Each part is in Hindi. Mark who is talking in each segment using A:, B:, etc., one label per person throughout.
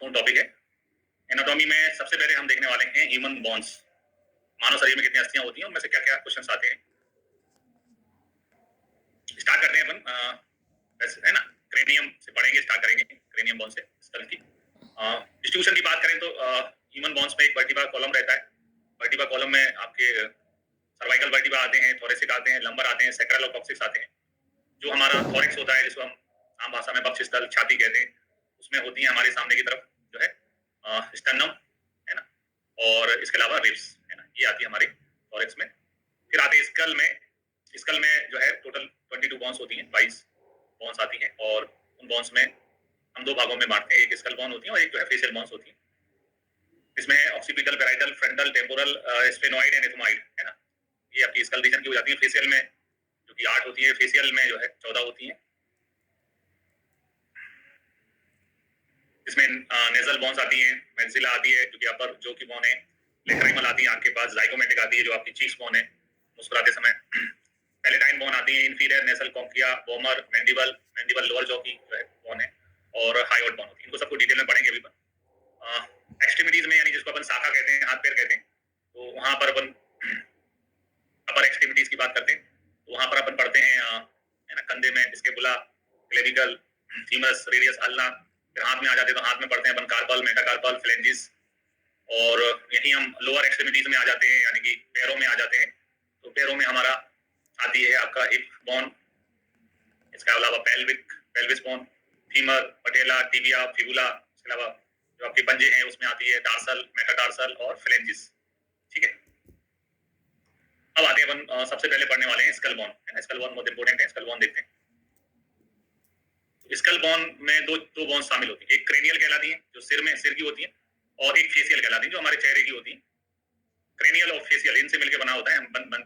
A: महत्वपूर्ण टॉपिक है। एनाटॉमी में सबसे पहले हम देखने वाले हैं ह्यूमन बोन्स। मानव शरीर में कितनी अस्थियां होती हैं, उनमें से क्या क्या क्वेश्चन आते हैं। स्टार्ट करते हैं अपन वैसे है ना, क्रेनियम से पढ़ेंगे, स्टार्ट करेंगे क्रेनियम बोन से स्कल की। डिस्ट्रीब्यूशन की बात करें तो ह्यूमन बोन्स में एक वर्टिब्रल कॉलम रहता है। वर्टिब्रल कॉलम में आपके सर्वाइकल वर्टिब्रा आते हैं, थोरेसिक आते हैं, लंबर आते हैं, सैक्रल और कॉक्सिक्स आते हैं। जो हमारा थोरेक्स होता है, जिसको हम आम भाषा में बक्षस्थल छाती कहते हैं, उसमें होती है हमारे सामने की तरफ जो है स्टर्नम है ना, और इसके अलावा रिब्स है ना, ये आती है हमारे थोरेक्स में। फिर आते हैं स्कल में। स्कल में जो है टोटल 22 बोन्स होती हैं, 22 बोन्स आती हैं, और उन बोन्स में हम दो भागों में बांटते हैं, एक स्कल बोन होती है और एक जो है फेशियल बोन्स होती है। इसमें occipital, parietal, frontal, temporal, sphenoid and ethmoid है ना, ये आपकी स्कल रीजन की हो जाती है। फेशियल में जो कि 8 होती है, फेशियल में जो है 14 होती है। इसमें नेजल बोन्स आती हैं, मैक्सिला आती है जो कि अपर जो की बोन है, लेक्राइमल आती है आंख के पास, जाइगोमेटिक आती है जो आपकी चीक्स बोन है मुस्कुराते समय, पैलेटाइन बोन आती है, inferior nasal conchae, vomer, mandible, mandible lower jaw की जो है बोन है, और हाइओड बोन होती है। इनको सबको डिटेल में पढ़ेंगे अभी अपन। एक्सट्रीमिटीज में यानी जिसको अपन शाखा कहते हैं, हाथ पैर कहते हैं, तो वहां पर अपन अपर एक्सट्रीमिटीज की बात करते हैं, तो वहां पर अपन पढ़ते हैं है ना, कंधे में scapula, clavicle, famous, radius, ulna. फिर हाथ में आ जाते हैं तो हाथ में पढ़ते हैं अपन कार्पल, मेटाकार्पल, फ्लेंजिस, और यही हम लोअर एक्सट्रीमिटीज में आ जाते हैं, यानी कि पैरों में आ जाते हैं। तो पैरों में हमारा आती है आपका हिप बोन, इसके अलावा पेल्विस बोन, फीमर, पटेला, टिबिया, फिबुला, इसके अलावा जो आपके पंजे हैं उसमें आती है टार्सल, मेटाटार्सल और फ्लेंजिस। ठीक है, अब आते हैं अपन सबसे पहले पढ़ने वाले हैं स्कल बोन है ना। स्कल बोन बहुत इंपॉर्टेंट है, स्कल बोन देखते हैं। स्कल बोन में दो बोन शामिल होती है, एक क्रेनियल कहलाती है जो सिर की होती है, और एक फेशियल कहलाती है जो हमारे चेहरे की होती है। क्रेनियल और फेशियल इनसे मिलकर बना होता है,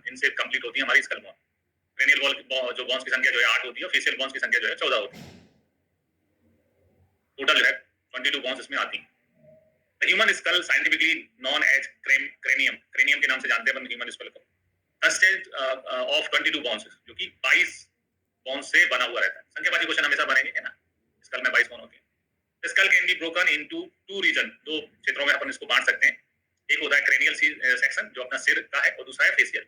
A: इनसे कंप्लीट होती है हमारी स्कल बोन। क्रेनियल जो बोन्स की संख्या जो है 8 होती है, और फेशियल बोन्स की संख्या जो है 14 होती है। टोटल जो है 22 बोन्स इसमें आती है। Human skull scientifically known as cranium, cranium के नाम से जानते हैं अपन ह्यूमन स्कल को, कंसिस्ट ऑफ 22 बोन्स, जो कि 22 बोन्स से बना हुआ रहता है। संख्यावाची क्वेश्चन हमेशा बनेंगे है ना, स्कल में 22 बोन होती है। Skull can be broken into 2 region, दो क्षेत्रों में अपन इसको बांट सकते हैं। एक होता है क्रेनियल सेक्शन जो अपना सिर का है, और दूसरा है फेशियल।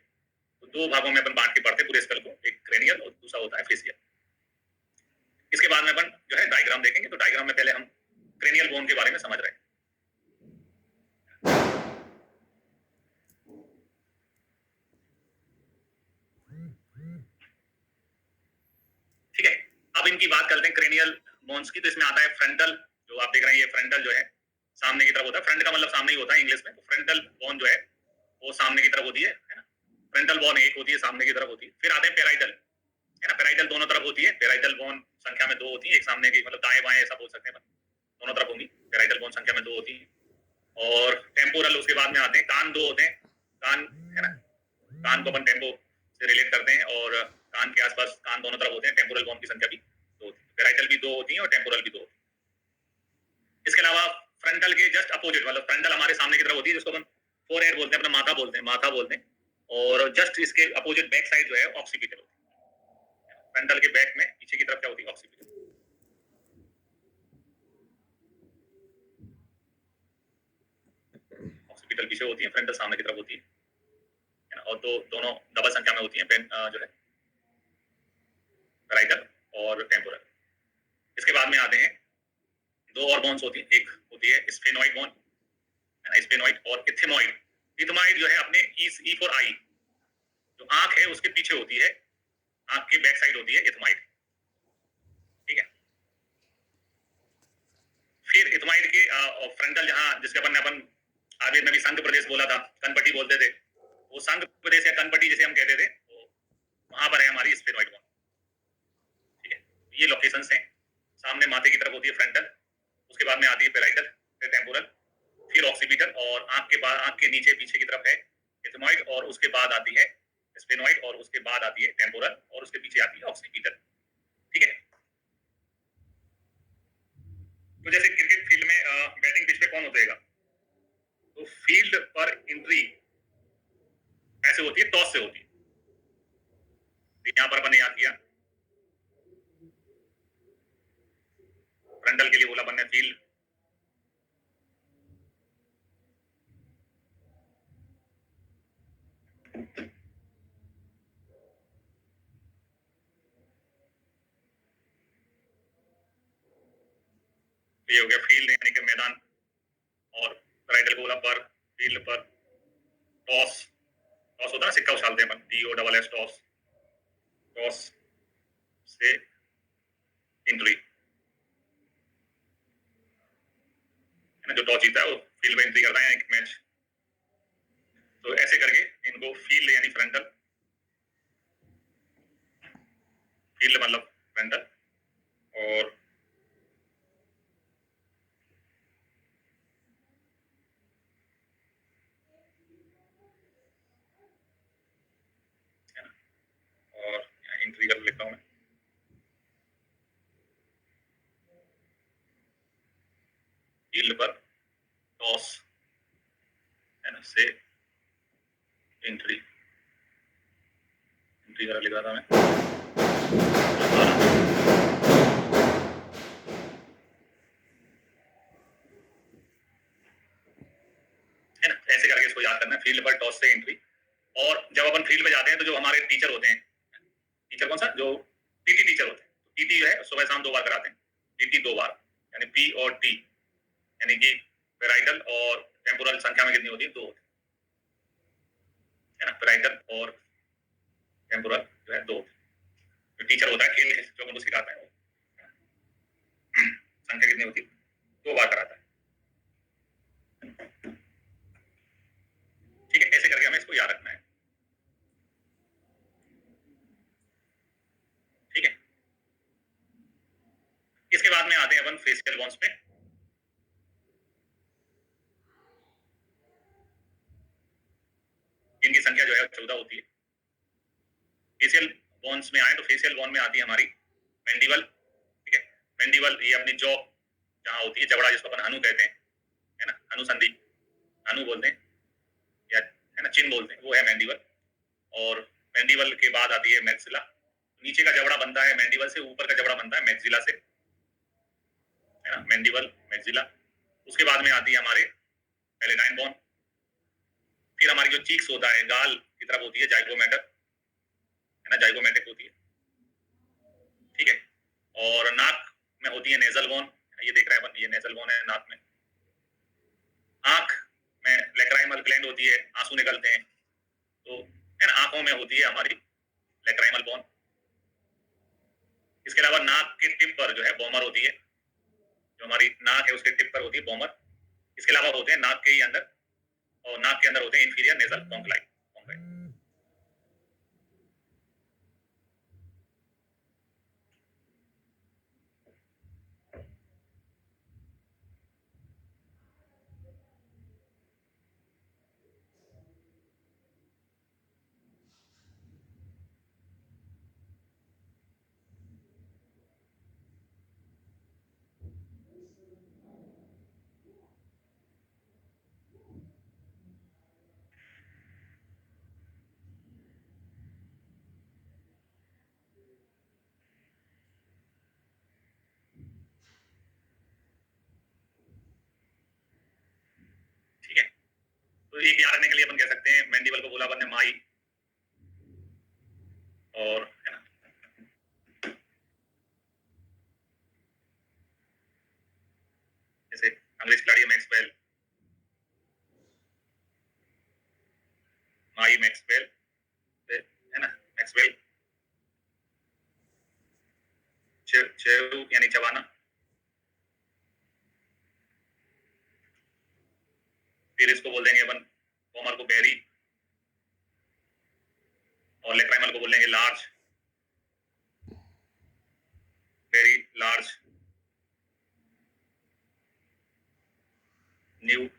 A: तो दो भागों में अपन बांट के पढ़ते हैं पूरे स्कल को, एक क्रेनियल और दूसरा होता है फेशियल। इसके बाद में अपन जो है डायग्राम देखेंगे, तो डायग्राम में पहले हम क्रेनियल बोन के बारे में समझ रहे हैं। ठीक है, अब इनकी बात करते हैं क्रेनियल बोन्स की। तो इसमें आता है फ्रंटल, जो आप देख रहे हैं ये फ्रंटल जो है सामने की तरफ होता है। फ्रंट का मतलब सामने ही होता है इंग्लिश में, तो फ्रंटल बोन जो है वो सामने की तरफ होती है ना। फ्रंटल बोन एक होती है, सामने की तरफ होती है। फिर आते हैं पेराइटल है ना, पेराइटल दोनों तरफ होती है। पेराइटल बोन संख्या में 2 होती है, एक सामने की मतलब दाएं बाएं ऐसा बोल सकते हैं, दोनों तरफ होंगी। पेराइटल बोन संख्या में 2 होती है। और टेम्पोरल उसके बाद में आते हैं, कान 2 होते हैं, कान है ना, कान को अपन टेम्पो से रिलेट करते हैं, और कान के आसपास कान दोनों तरफ होते हैं। टेम्पोरल बोन की संख्या भी 2 होती है, पेराइटल भी 2 होती है और टेम्पोरल भी 2 होती है। इसके अलावा फ्रंटल के जस्ट अपोजिट, मतलब फ्रंटल हमारे सामने की तरफ होती है, जिसको अपन फोरहेड बोलते हैं, अपना माथा बोलते हैं, माथा बोलते हैं, और जस्ट इसके अपोजिट बैक साइड जो है ऑक्सीपिटल होती है। फ्रंटल के बैक में पीछे की तरफ क्या होती है, ऑक्सीपिटल। ऑक्सीपिटल पीछे होती है, फ्रंटल सामने की तरफ होती है ना, और दोनों डबल संख्या में होती है जो है पेराइटल और टेम्पोरल। इसके बाद में आते हैं दो और बोन्स होती है, एक होती है स्फेनॉइड बोन है ना, स्फेनॉइड, और इथेमॉइड। इथेमॉइड जो है अपने ई फॉर आई, जो आंख है उसके पीछे होती है, आंख के बैक साइड होती है इथेमॉइड। ठीक है, फिर इथेमॉइड के फ्रंटल जहां जिसके अपन आयुर्वेद में भी संघ प्रदेश बोला था, कनपट्टी बोलते थे, वो संघ प्रदेश या कनपट्टी जिसे हम कहते थे, तो वहां पर है हमारी स्फेनॉइड बोन। ठीक है, ये लोकेशंस हैं। सामने माथे की तरफ होती है फ्रंटल, उसके बाद में आती है पेराइटल, फिर टेम्पोरल, फिर ऑक्सीपिटल, और आंख के नीचे पीछे की तरफ है इथेमॉइड, और उसके बाद आती है स्फेनॉइड, और उसके बाद आती है टेम्पोरल, और उसके पीछे आती है ऑक्सीपिटल। ठीक है, तो जैसे क्रिकेट फील्ड में बैटिंग पिच पे कौन उतरेगा, तो फील्ड पर एंट्री ऐसे होती है, टॉस से होती है। यहां पर अपन याद किया, फ्रंटल के लिए बोला बनने फील्ड, ये हो गया फील्ड यानी कि मैदान, और पेराइटल गोला पर, फील्ड पर, टॉस, टॉस होता है ना, सिक्का उछालते हैं अपन, TOSS, टॉस, टॉस से एंट्री, है ना, जो टॉस जीता है वो फील्ड में एंट्री करता है एक मैच। तो ऐसे करके इनको फील्ड यानी फ्रंटल, फील्ड मतलब फ्रंटल, और है ना, और एंट्री कर लेता हूँ मैं, फील्ड पर टॉस, है ना, से एंट्री, एंट्री करा लिखा था मैं, है ना। ऐसे करके इसको याद करना है, फील्ड पर टॉस से एंट्री। और जब अपन फील्ड में जाते हैं तो जो हमारे टीचर होते हैं, टीचर कौन सा, जो PT टीचर होते हैं, PT जो है सुबह शाम 2 बार कराते हैं, PT 2 बार, यानी P और T, यानी कि पेराइटल और टेम्पोरल संख्या में कितनी होती है, 2 होती है ना, पेराइटल और टेम्पोरल जो है 2। जो टीचर होता है खेल जो उनको सिखाता है, संख्या कितनी होती है, 2 बार कराता है। ठीक है, ऐसे करके हमें इसको याद रखना है। ठीक है, इसके बाद में आते हैं अपन फेशियल बोन्स पे। इनकी संख्या जो है 14 होती है। फेशियल बोन्स में आए तो फेशियल बोन में आती है हमारी मैंडिबल। ठीक है, मैंडिबल ये अपनी जॉ जहाँ होती है, जबड़ा जिसको अपन हनु कहते हैं, है ना, अनुसंधि, हनु बोलते हैं, या है ना चिन बोलते हैं, वो है मैंडिबल। और मैंडिबल के बाद आती है मैक्सिला। नीचे का जबड़ा बनता है मैंडिबल से, ऊपर का जबड़ा बनता है मैक्सिला से, है ना, मैंडिबल, मैक्सिला। उसके बाद में आती है हमारे पैलेटाइन बोन। फिर हमारी जो चीक्स होता है गाल की तरफ होती है जाइगोमेटर, है ना, जाइगोमेटिक होती है। ठीक है, और नाक में होती है नेजल बोन, ये देख रहे हैं अपन, ये नेजल बोन है नाक में। आंख में लेक्राइमल ग्लैंड होती है, आंसू निकलते हैं, तो है ना, आंखों में होती है हमारी लेक्राइमल बोन। इसके अलावा नाक के टिप पर जो है बोमर होती है, जो हमारी नाक है उसके टिप पर होती है बोमर। इसके अलावा होते हैं नाक के ही अंदर, और नाक के अंदर होते हैं इंफीरियर नेजल ब्रोंकाई। ठीक है, तो एक याद रखने के लिए अपन कह सकते हैं मैंडिबल को बोला अपन ने माई, और है ना, जैसे अंग्रेज खिलाड़ी मैक्सवेल, माई मैक्सवेल, है ना, मैक्सवेल, चेरू यानी चबाना। फिर इसको बोल देंगे अपन बोमर को बेरी, और लेक्राइमल को बोल देंगे लार्ज, वेरी लार्ज, न्यू,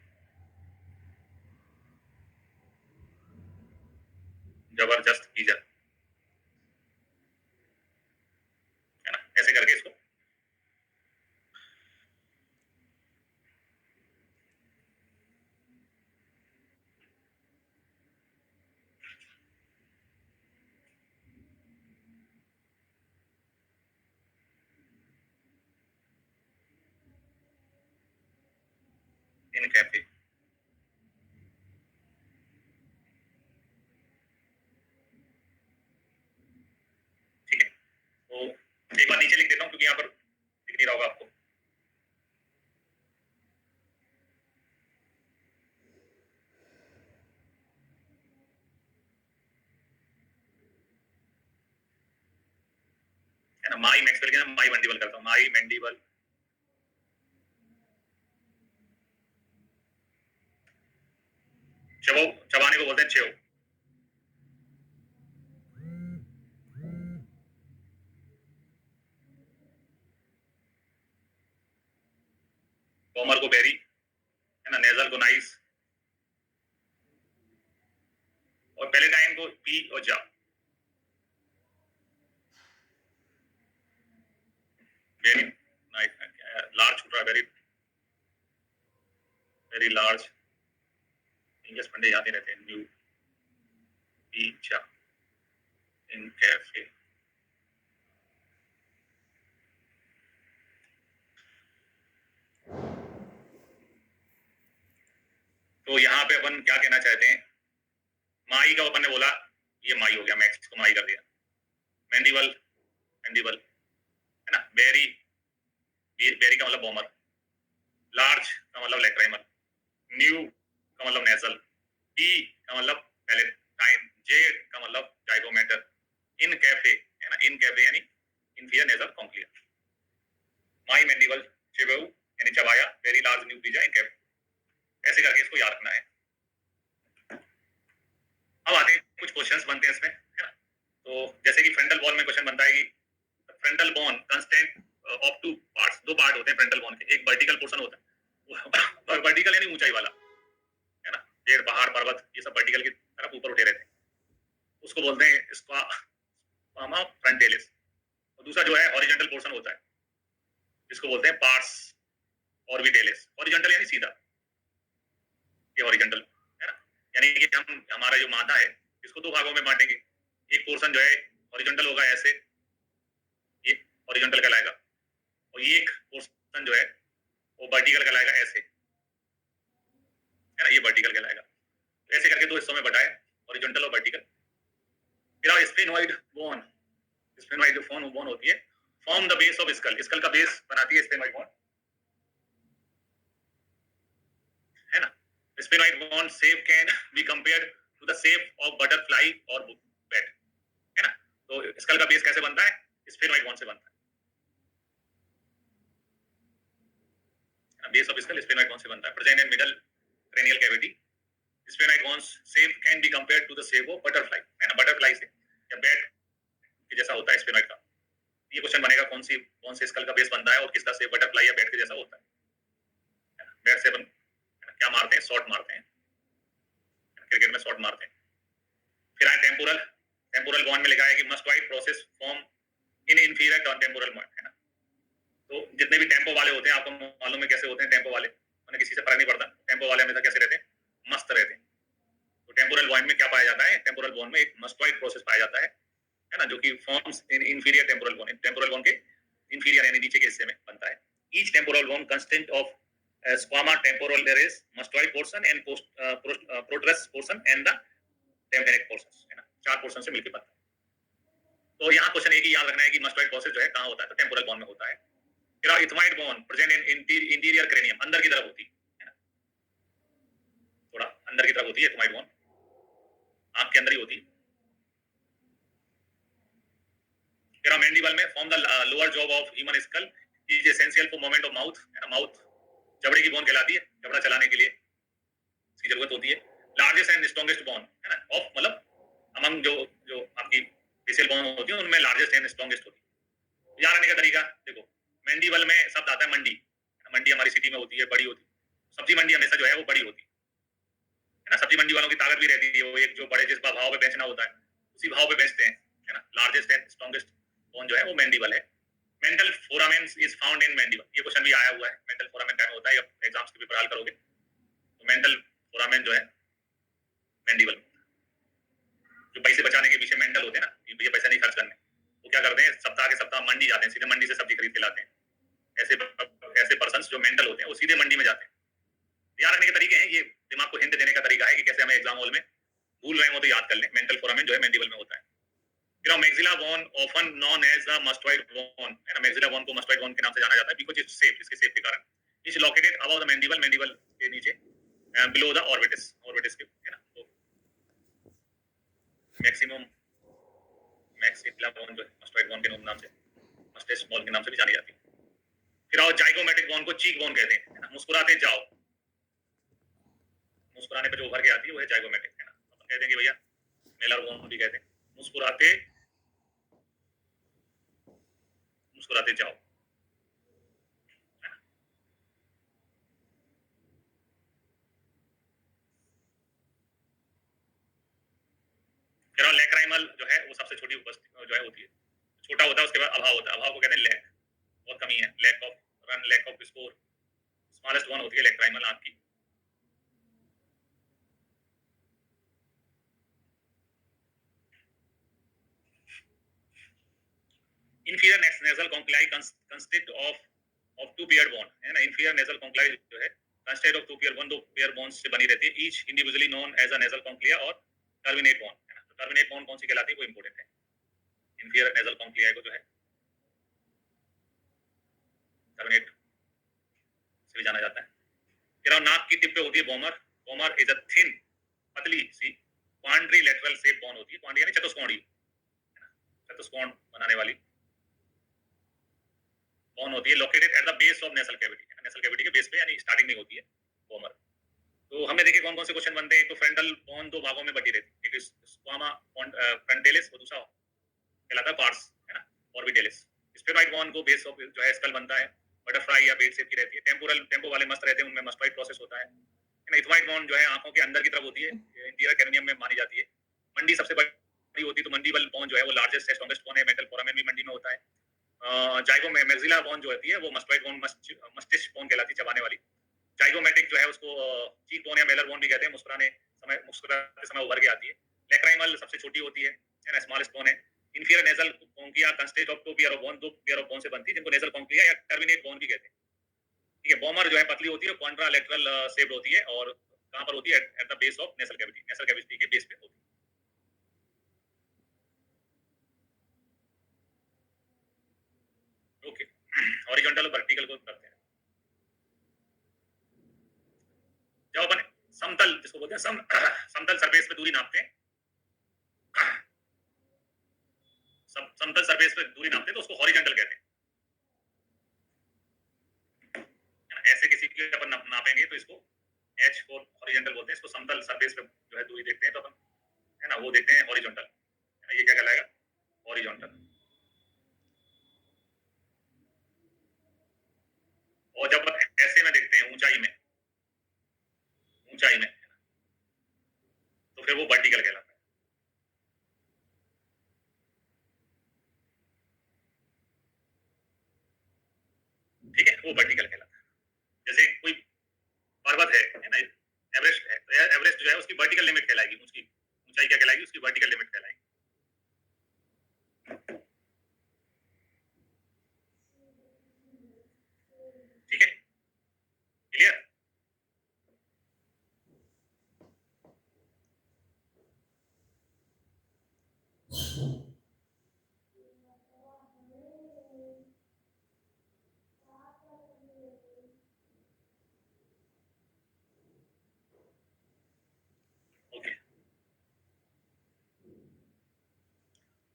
A: जबरदस्त, कीजर, है ना, ऐसे करके इसको इन कैफे। माई मैक्सवेल के ना माई मैंडिबल करता हूँ, माई मैंडिबल। चबो, चबाने को बोलते हैं च्यो। कॉमर को बेरी, है ना, नेजल को नाइस, और पैलेटाइन को पी और जा। वेरी नाइस, लार्ज छूट रहा है, वेरी वेरी लार्ज। इंग्लिश पंडे याद ही रहते हैं। न्यू पी जा इन कैफे। तो यहाँ पे अपन क्या कहना चाहते हैं, माई का अपन ने बोला ये माई हो गया, मैक्स को माई कर दिया। मैंडिबल, मैंडिबल है ना, बेरी, बेरी का मतलब बॉमर, लार्ज का मतलब लेक्राइमर, न्यू का मतलब नेजल, पी का मतलब पैलेटाइन, जे का मतलब जाइगोमेटर, इन कैफे है ना, इन कैफे यानी इंफीरियर नेजल कॉन्क्लियर। माई मैंडिबल चेबेउ यानी चबाया, वेरी लार्ज न्यू पीजा इन कैफे, ऐसे करके इसको याद रखना है। अब आते हैं कुछ क्वेश्चंस बनते हैं इसमें, है ना। तो जैसे कि फ्रंटल बोन में क्वेश्चन बनता है कि frontal bone constant of two parts, दो पार्ट होते हैं फ्रंटल बोन के, एक वर्टिकल पोर्शन होता है, वर्टिकल यानी ऊंचाई वाला, है ना, पेड़ पहाड़ पर्वत ये सब वर्टिकल की तरफ ऊपर उठे रहते हैं, उसको बोलते हैं स्क्वामा फ्रंटेलिस। और दूसरा जो है हॉरिजॉन्टल पोर्शन होता है, जिसको बोलते हैं पार्स ऑर्बिटेलिस। हॉरिजॉन्टल यानी सीधा, ये हॉरिजॉन्टल है ना, यानी कि हम हमारा जो माथा है इसको दो भागों में बांटेंगे, एक पोर्शन जो है हॉरिजॉन्टल होगा ऐसे, ये हॉरिजॉन्टल कहलाएगा, और ये एक पोर्शन जो है वो वर्टिकल कहलाएगा ऐसे, है ना, ये वर्टिकल कहलाएगा। ऐसे करके दो हिस्सों में बटाए, हॉरिजॉन्टल और वर्टिकल। फिर स्फेनोइड बोन, स्फेनोइड जो बोन होती है, form the base of skull, skull का बेस बनाती है स्फेनोइड बोन, है ना। Sphenoid bone shape can be compared to the shape of butterfly और बैट, है ना। तो स्कल का बेस कैसे बनता है, स्फेनोइड बोन से बनता है, base of skull sphenoid bone से बनता है। Present in middle cranial cavity, sphenoid bones shape can be compared to the shape of butterfly, है ना, बटरफ्लाई से या बैट के जैसा होता है स्फेनोइड का। ये क्वेश्चन बनेगा कौन से स्कल का बेस बनता है और किसका शेप बटरफ्लाई या बैट के जैसा होता है, बैट से अपन क्या मारते हैं, शॉट मारते हैं, क्रिकेट में शॉट मारते हैं। फिर आए टेम्पोरल, टेम्पोरल बोन में लिखा है कि mastoid process form in inferior temporal bone, है ना। तो जितने भी टेम्पो वाले होते हैं, आपको मालूम है कैसे होते हैं टेम्पो वाले, उन्हें किसी से फर्क नहीं पड़ता, टेम्पो वाले हमेशा कैसे रहते हैं, मस्त रहते हैं। तो टेम्पोरल बोन में क्या पाया जाता है, टेम्पोरल बोन में एक मस्टोइड प्रोसेस पाया जाता है ना, जो कि forms in inferior temporal bone, temporal bone के इंफीरियर यानी नीचे के हिस्से में बनता है। Each temporal bone consist of squama temporalis, mastoid portion and petrous portion and the tympanic portion, है ना, चार पोर्शन से मिलकर बनता है। तो यहाँ क्वेश्चन एक ही याद रखना है कि मस्टोइड प्रोसेस जो है कहाँ होता है, तो टेम्पोरल बोन में होता है। फिर ethmoid bone present in interior cranium, अंदर की तरफ होती है ना, थोड़ा अंदर की तरफ होती है इथमाइड बोन, आंख के अंदर ही होती है। फिर मैंडिबल में form the lower job of human skull is essential for movement of mouth, है ना, माउथ जबड़े की बोन कहलाती है, जबड़ा चलाने के लिए इसकी जरूरत होती है। लार्जेस्ट एंड स्ट्रॉन्गेस्ट बोन, है ना, ऑफ मतलब अमंग जो जो आपकी फेशियल बोन होती है उनमें लार्जेस्ट एंड स्ट्रॉन्गेस्ट होती है। याद रखने का तरीका देखो, मैंडिबल में शब्द आता है मंडी, मंडी हमारी सिटी में होती है, बड़ी होती है। सब्जी मंडी हमेशा जो है वो बड़ी होती है ना, सब्जी मंडी वालों की ताकत भी रहती है, वो एक जो बड़े जिस भाव पे बेचना होता है उसी भाव पे बेचते हैं, है ना। लार्जेस्ट एंड स्ट्रॉन्गेस्ट बोन जो है वो मैंडिबल है। Mental foramen is found in mandible, ये क्वेश्चन भी आया हुआ है, मेंटल फोरामेन टाइम होता है, एग्जाम्स के पेपर हल करोगे तो मेंटल फोरामेन जो है मैंडिबल, जो पैसे बचाने के पीछे मेंटल होते हैं ना, ये पैसा नहीं खर्च करने, वो क्या करते हैं, सप्ताह के सप्ताह मंडी जाते हैं, सीधे मंडी से सब्जी खरीद के लाते हैं। ऐसे पर्सन्स जो मेंटल होते हैं वो सीधे मंडी में जाते हैं। याद रखने के तरीके हैं, ये दिमाग को हिंट देने का तरीका है कि कैसे हमें एग्जाम हॉल में भूल रहे हो तो याद कर लें। मेंटल फोरामेन जो है मैंडिबल में होता है। फिर maxilla bone often known as the mastoid bone, है ना, मैक्सिला बोन को मस्टोइड बोन के नाम से जाना जाता है बिकॉज़ इट्स शेप, इसके शेप के कारण। Is located above the mandible, mandible के नीचे, बिलो द ऑर्बिटस, ऑर्बिटस के, है ना। तो मैक्सिला बोन जो है मस्टोइड बोन के नाम से, मस्टिश बोन के नाम से भी जानी जाती है। फिर आओ जाइगोमेटिक बोन को चीक बोन कहते हैं, है ना, मुस्कुराते जाओ, मुस्कुराने पे जो उभर के आती है वो है जाइगोमेटिक, है ना। अपन कहते हैं कि भैया मेलर बोन भी कहते हैं, मुस्कुराते मुस्कुराते जाओ। फिर लैक्राइमल जो है वो सबसे छोटी उपस्थिति जो है होती है, छोटा होता है, उसके बाद अभाव होता है, अभाव को कहते हैं लैक, बहुत कमी है, lack of run, lack of score, smallest one होती है लैक्राइमल आंख की। inferior nasal conchyli consist of two paired bone, है ना। inferior nasal conchyli जो है consist of two paired bone, दो pair bones से बनी रहती है, each individually known as a nasal conchylia और turbinate bone, है ना। तो turbinate bone कौन सी कहलाती है वो इंपॉर्टेंट है। inferior nasal conchyli को जो है turbinate से भी जाना जाता है। फिर नाक की टिप पे होती है bomber, bomber is a thin पतली सी क्वाड्रिलेटरल शेप बोन होती है, क्वाड्री यानी चतुष्कोणीय, है ना, चतुष्कोण बनाने वाली बोन होती है, located at the base of nasal cavity, nasal cavity के बेस पे यानी स्टार्टिंग में होती है बोमर। तो हमने देखे कौन कौन से क्वेश्चन बनते हैं, एक तो फ्रंटल बोन दो भागों में बटी रहती है, एक स्क्वामा फ्रंटेलिस और दूसरा कहलाता है पार्स, है ना, ऑर्बिटेलिस। स्फेरॉइड बोन को बेस ऑफ जो है स्कल बनता है, बटरफ्लाई या बेड शेप की रहती है, टेम्पोरल टेम्पो वाले मस्त रहते हैं, उनमें मस्टॉइड प्रोसेस होता है ना। इथमाइड बोन जो है आंखों के अंदर की तरफ होती है, इंटीरियर कैरिनियम में मानी जाती है। मंडी सबसे बड़ी होती है, तो मंडीबल बोन जो है वो लार्जेस्ट स्ट्रॉन्गेस्ट बोन है, मेटल फोरामेन भी मंडी में होता है। जाइगो में मैक्सिला बोन जो होती है वो मस्टॉइड बोन, मस्टिश बोन कहलाती है, चबाने वाली। जाइगोमेटिक जो है उसको चीक बोन या मेलर बोन भी कहते हैं, मुस्कुराते समय उभर के आती है। लैक्राइमल सबसे छोटी होती है ना, स्मॉलेस्ट बोन है। Inferior nasal conchae consist of two pair of bone, दो पेयर ऑफ बोन से बनती है, जिनको नेजल कॉन्क्लिया या टर्मिनेट बोन भी कहते हैं। ठीक है, बोमर जो है पतली होती है, क्वाड्रिलेटरल शेप्ड होती है, और कहां पर होती है, at the base of nasal cavity, nasal cavity के बेस पे होती है। ओके, हॉरिजॉन्टल और वर्टिकल को करते हैं। जब अपन समतल जिसको बोलते हैं समतल सरफेस पे दूरी नापते हैं, समतल सरफेस पे दूरी नापते हैं तो उसको हॉरिजॉन्टल कहते हैं। ऐसे किसी की अपन नापेंगे तो इसको H4 हॉरिजॉन्टल बोलते हैं, इसको समतल सरफेस पे जो है दूरी देखते हैं तो अपन, है ना, वो देखते हैं हॉरिजॉन्टल, ये क्या कहलाएगा, हॉरिजॉन्टल। और जब ऐसे में देखते हैं ऊंचाई में तो फिर वो वर्टिकल कहलाता है। ठीक है, वो वर्टिकल कहलाता है। जैसे कोई पर्वत है ना, एवरेस्ट है, तो एवरेस्ट जो है उसकी वर्टिकल लिमिट कहलाएगी, उसकी ऊंचाई क्या कहलाएगी, उसकी वर्टिकल लिमिट कहलाएगी। ठीक है, क्लियर।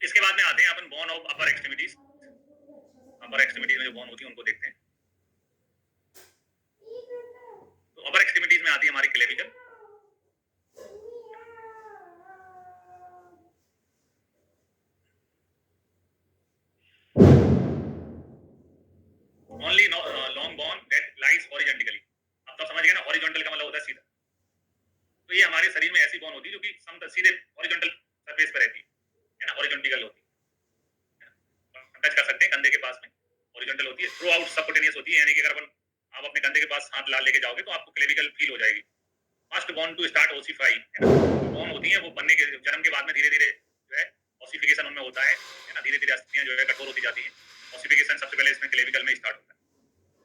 A: इसके बाद में आते हैं अपन bone of upper extremities. Upper extremities में जो बोन होती है उनको देखते हैं। तो अपर एक्सट्रीमिटीज में आती है हमारी clavicle, only long bone that lies horizontally. अब तो समझ गए ना, हॉरिजॉन्टल का मतलब होता है सीधा। तो ये हमारे शरीर में ऐसी बोन होती है जो कि सीधे हॉरिजॉन्टल सरफेस पे रहती है ना, हॉरिजॉन्टल होती है, टच कर सकते हैं कंधे के पास में, हॉरिजॉन्टल होती है, थ्रू आउट सबकुटेनियस होती है, यानी कि अगर अपन आप अपने कंधे के पास हाथ ला लेके जाओगे तो आपको क्लेविकल फील हो जाएगी। First bone to start ossify, bone होती है वो बनने के जन्म के बाद में धीरे धीरे जो है ओसिफिकेशन उनमें होता है ना, धीरे धीरे अस्थियां जो है कठोर होती जाती हैं। ओसिफिकेशन सबसे पहले इसमें क्लेविकल में स्टार्ट होता है।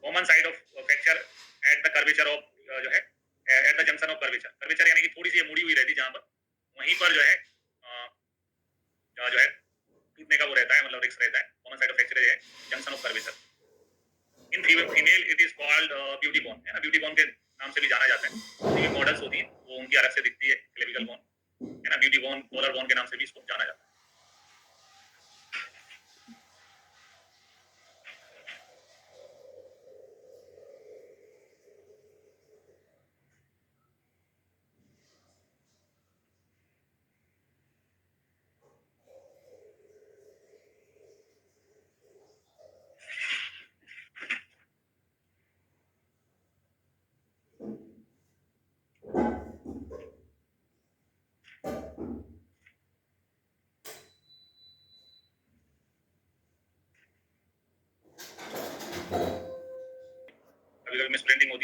A: Common side of fracture at the curvature of जो है at the junction of curvature, curvature यानी कि थोड़ी सी मुड़ी हुई रहती है जहां पर, वहीं पर जो है जो है टूटने का वो रहता है, मतलब रिस्क रहता है। कॉमन साइड ऑफ फ्रैक्चर है junction of curvature. In female it is called beauty bone, है ना, ब्यूटी बोन के नाम से भी जाना जाता है। फीमेल मॉडल्स होती हैं वो उनकी अलग से दिखती है क्लेविकल बोन, है ना, ब्यूटी बोन, कॉलर बोन के नाम से भी इसको जाना जाता है।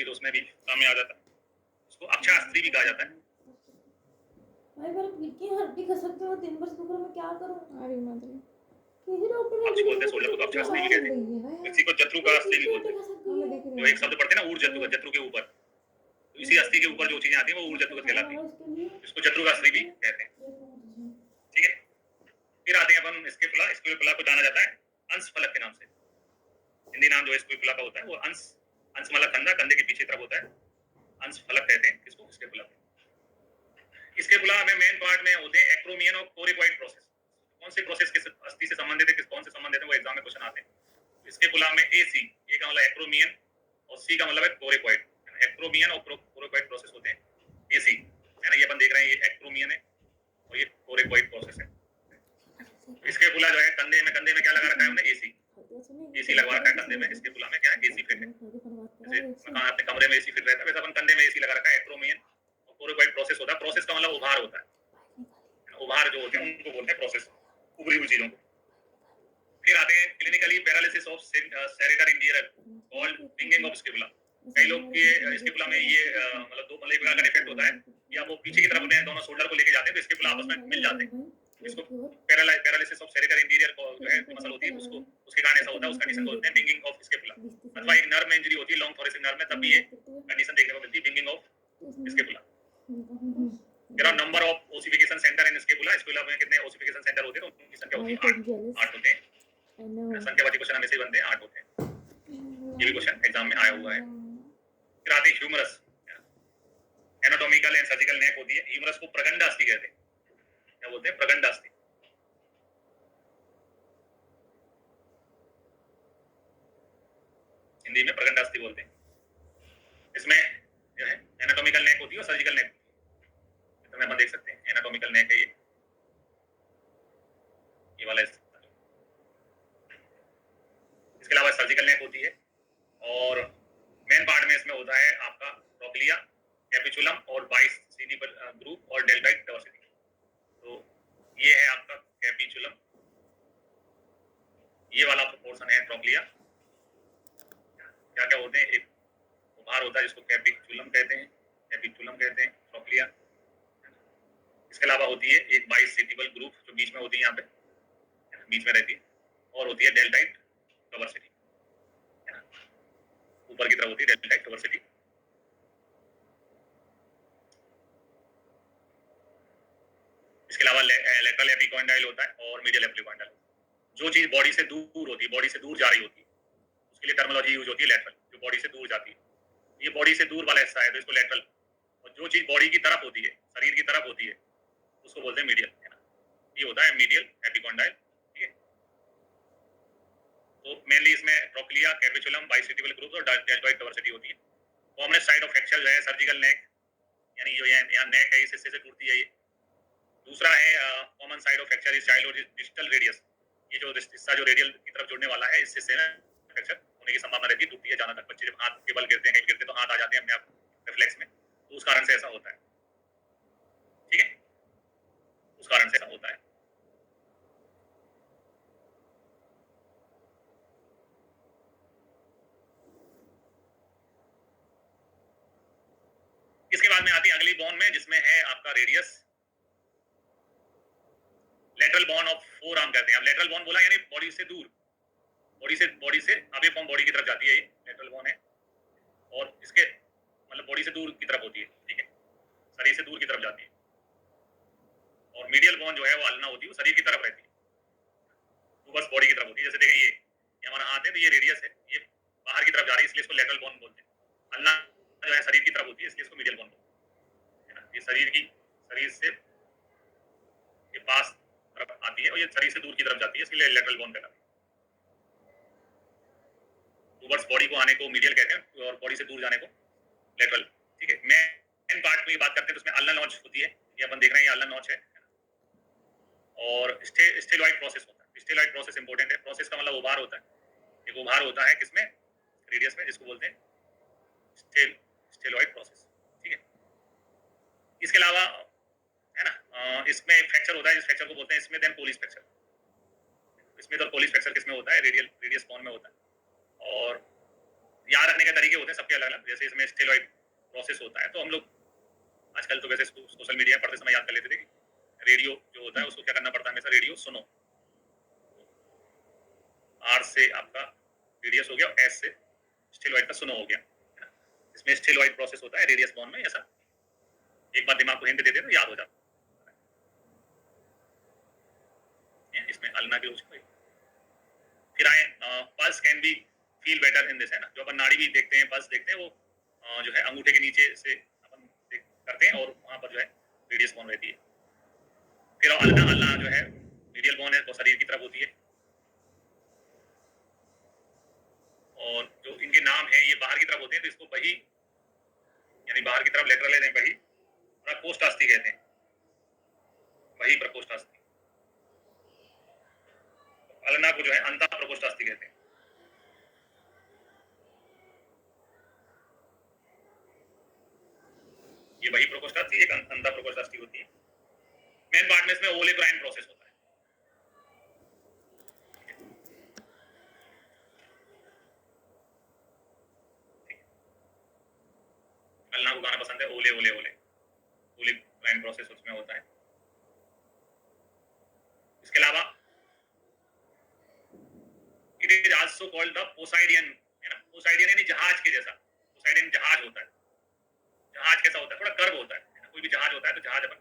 A: होती है तो उसमें भी काम में आ जाता है। उसको अक्षास्त्री भी कहा जाता है।
B: भाई मेरे पीठ की हड्डी खसकती है, दिन भर से दुख रहा है, मैं क्या करूं?
C: अरे माधुरी
B: किसी डॉक्टर ने
A: अक्ष बोलते हैं शोल्डर को, तो अक्षास्त्री भी कहते हैं। इसी को जत्रु का अस्थि भी बोलते हैं।
C: हाँ मैं देख रही
A: जो एक शब्द पढ़ते हैं ना ऊर्ज जत्रु, जत्रु के ऊपर, तो इसी अस्थि के ऊपर जो चीजें आती है वो ऊर्ज जत्रु कहलाती है। इसको जत्रु का अस्थि भी कहते हैं। ठीक है, फिर आते हैं अपन स्कैपुला। स्कैपुला को जाना जाता है अंश फलक के नाम से। हिंदी नाम जो है स्कैपुला का होता है वो अंश, अंश मतलब कंधा, कंधे के पीछे तरफ होता है, अंश फलक कहते हैं किसको, स्कैपुला। स्कैपुला में मेन पार्ट में होते हैं एक्रोमियन और कोरिकोइड प्रोसेस। कौन से प्रोसेस किस अस्थि से संबंधित है, किस कौन से संबंधित है, वो एग्जाम में क्वेश्चन आते हैं। स्कैपुला में AC, ए का मतलब एक्रोमियन और C का मतलब है कोरिकोइड। एक्रोमियन और कोरिकोइड प्रोसेस होते हैं AC, है ना। ये अपन देख रहे हैं, ये एक्रोमियन है और ये कोरिकोइड प्रोसेस है। स्कैपुला जो है कंधे में क्या लगा रखा है उन्हें, AC लगवा रखा है कंधे में। स्कैपुला में क्या है, AC फिट है। जैसे मकान अपने कमरे में AC फिट रहता है, वैसे अपन कंधे में AC लगा रखा है। एक्रोमियन और कोरिकोइड प्रोसेस होता है। प्रोसेस का मतलब उभार होता है। उभार जो होते हैं उनको बोलते हैं प्रोसेस, उभरी हुई चीजों को। फिर आते हैं clinically paralysis of serratus anterior called winging of scapula. कई लोग के स्कैपुला में ये मतलब दो मतलब एक प्रकार का डिफेक्ट होता है, या वो पीछे की तरफ अपने दोनों शोल्डर को लेके जाते हैं तो स्कैपुला आपस में मिल जाते हैं। इसको पैरालिसिस ऑफ सेरेटर इंटीरियर जो है मसल होती है, उसको उसके कारण ऐसा होता है। उस कंडीशन को बोलते हैं पिंगिंग ऑफ स्कैपुला। अथवा एक नर्व में इंजरी होती है, लॉन्ग थोरेसिक नर्व में, तब भी ये कंडीशन देखने को मिलती है, pinging of scapula. There are number of ossification center in scapula. Scapula में कितने ossification center होते हैं, तो उनकी संख्या होती है 8 होते हैं। संख्यावाची क्वेश्चन हमेशा ही बनते हैं, 8 होते हैं। ये भी क्वेश्चन एग्जाम में आया हुआ है। फिर आते हैं humerus. Anatomical and surgical neck होती है। ह्यूमरस को प्रगंडास्थि कहते हैं। क्या बोलते हैं, प्रगंडास्थि। हिंदी में प्रगंडास्थि बोलते हैं। इसमें जो है एनाटॉमिकल नेक होती है और सर्जिकल नेक, तो अपन देख सकते हैं एनाटॉमिकल नेक है ये वाला। इसके अलावा सर्जिकल नेक होती है और मेन पार्ट में इसमें होता है आपका ट्रोक्लिया, कैपिचुलम और बाइसेप्टिबल ग्रुप और डेल्टॉइड टवर्सिटी। तो ये है आपका कैपिचुलम, ये वाला पोर्शन है ट्रोक्लिया। क्या क्या होते हैं, एक उभार होता है जिसको कैपिचुलम कहते हैं, ट्रोक्लिया। इसके अलावा होती है एक बाइसेप्टिबल ग्रुप जो बीच में होती है, यहाँ पे बीच में रहती है, और होती है डेल्टॉइड टवर्सिटी, है ना, ऊपर की तरफ होती है डेल्टॉइड टवर्सिटी। इसके अलावा लेटरल एपिकॉन्डाइल होता है और मीडियल एपिकॉन्डाइल। जो चीज बॉडी से दूर होती है, बॉडी से दूर जा रही होती है, उसके लिए टर्मिनोलॉजी यूज होती है लेटरल। जो बॉडी से दूर जाती है, ये बॉडी से दूर वाला हिस्सा है तो इसको लेटरल, और जो चीज बॉडी की तरफ होती है, शरीर की तरफ होती है, उसको बोलते हैं मीडियल, है ना। ये होता है मीडियल एपिकॉन्डाइल। ठीक है, तो मेनली इसमें ट्रोक्लिया, कैपिचुलम, बाइसेप्टिबल ग्रुप और डेल्टॉइड टवर्सिटी होती है। कॉमन साइड ऑफ फ्रैक्चर जो है सर्जिकल नेक, यानी जो यहाँ नेक है इस हिस्से से टूटती है ये। दूसरा है common side of fracture is child digital radius. ये जो हिस्सा जो रेडियल की तरफ जुड़ने वाला है, इस हिस्से में फ्रैक्चर होने की संभावना रहती है, टूटती है जाना तक। बच्चे जब हाथ के बल गिरते हैं, कहीं गिरते तो हाथ आ जाते हैं अपने आप रिफ्लेक्स में, तो उस कारण से ऐसा होता है। ठीक है, उस कारण से ऐसा होता है। इसके बाद में आती है अगली बोन में, जिसमें है आपका radius, lateral bone of four arm कहते हैं। अब लेटरल बोन बोला यानी बॉडी से दूर, बॉडी से अवे फ्रॉम बॉडी की तरफ जाती है, ये लेटरल बोन है, और इसके मतलब बॉडी से दूर की तरफ होती है। ठीक है, शरीर से दूर की तरफ जाती है। और मीडियल बोन जो है वो अल्ना होती है, वो शरीर की तरफ रहती है, वो बस बॉडी की तरफ होती है। जैसे देखिए ये हमारा हाथ है, तो ये रेडियस है, ये बाहर की तरफ जा रही है, इसलिए इसको लेटरल बोन बोलते हैं। अल्ना जो है शरीर की तरफ होती है, इसलिए इसको मीडियल बोन बोलते हैं, है ना। ये शरीर से ये पास तरफ आती है और ये शरीर से दूर की तरफ जाती है, इसलिए लेटरल बोन कहलाती है। टुवर्ड्स बॉडी को आने को मीडियल कहते हैं और बॉडी से दूर जाने को लेटरल। ठीक है, मेन पार्ट में बात करते हैं तो उसमें अल्ना नॉच होती है, ये अपन देख रहे हैं, ये अल्ना नॉच है। और स्टेलॉइड प्रोसेस होता है। स्टेलॉइड प्रोसेस इंपॉर्टेंट है। प्रोसेस का मतलब उभार होता है, एक उभार होता है किसमें, रेडियस में, जिसको बोलते हैं स्टेलॉइड प्रोसेस। ठीक है, इसके अलावा है ना, इसमें फ्रैक्चर होता है, जिस फ्रैक्चर को बोलते हैं Smith and Polish fracture. Smith और पोलिश फ्रैक्चर किसमें होता है, रेडियस बोन में होता है। और याद रखने के तरीके होते हैं, हैं सबके अलग अलग। जैसे इसमें स्टेरॉइड प्रोसेस होता है, तो हम लोग आजकल तो वैसे सोशल मीडिया पढ़ते समय याद कर लेते थे कि रेडियो जो होता है उसको क्या करना पड़ता है, हमेशा रेडियो सुनो। आर से आपका रेडियस हो गया और एस से स्टेरॉइड का सुनो हो गया, है ना। इसमें स्टेरॉइड प्रोसेस होता है रेडियस बॉन्ड में। ऐसा एक बार दिमाग को हिंट दे दे तो याद हो जाता है। इसमें अल्ना की उसको फिर आए pulse can be feel better in this, है ना। जो अपन नाड़ी भी देखते हैं, पल्स देखते हैं, वो जो है अंगूठे के नीचे से अपन करते हैं और वहां पर जो है रेडियस बॉन्ड रहती है। फिर अल्ना, अल्ना जो है मीडियल बॉन्ड है, वो शरीर की तरफ होती है। और जो इनके नाम है ये बाहर की तरफ होते हैं, तो इसको बही, यानी बाहर की तरफ लेटरल है बही, प्रकोष्ठास्थि कहते हैं। बही प्रकोष्ठास्थि। अल्ना को जो है अंतः प्रकोष्ठास्थि कहते हैं। ये बही प्रकोष्ठास्थि, एक अंतः प्रकोष्ठास्थि होती है। मेन पार्ट में इसमें ओलेग्राइन प्रोसेस होता है। अल्ना को गाना पसंद है, ओले ओले ओले, ओलेग्राइन प्रोसेस उसमें होता है। इसके अलावा it is also called the Poseidon, है ना। पोसाइडियन यानी जहाज के जैसा। पोसाइडियन जहाज होता है। जहाज कैसा होता है, थोड़ा कर्व होता है। कोई भी जहाज होता है तो जहाज अपन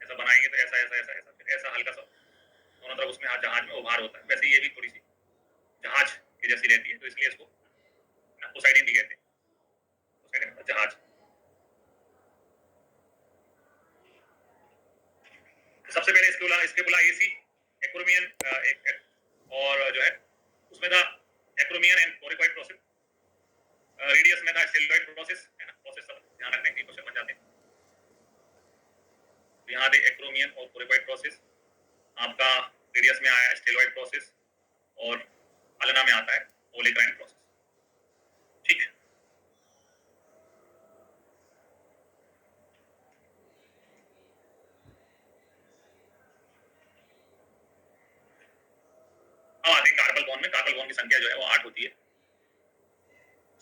A: ऐसा बनाएंगे तो ऐसा ऐसा ऐसा ऐसा, फिर ऐसा हल्का सा दोनों तरफ उसमें जहाज में उभार होता है। वैसे ये भी थोड़ी सी जहाज की जैसी रहती है, तो इसलिए इसको पोसाइडियन भी कहते हैं। पोसाइडियन जहाज। तो सबसे पहले इसके बोला एसी एक्रोमियन और जो है उसमें था एक्रोमियन एंड कोरिकॉइड प्रोसेस। रेडियस में था स्टेरॉइड प्रोसेस, है ना। प्रोसेस सब ध्यान रखने के क्वेश्चन बन जाते हैं। यहाँ पे एक्रोमियन और कोरिकॉइड प्रोसेस, आपका रेडियस में आया स्टेरॉइड प्रोसेस और अल्ना में आता है ओलेग्राइन प्रोसेस। ठीक है। अब आते हैं कार्बन बॉन्ड में। कार्बन बॉन्ड की संख्या जो है वो 8 होती है।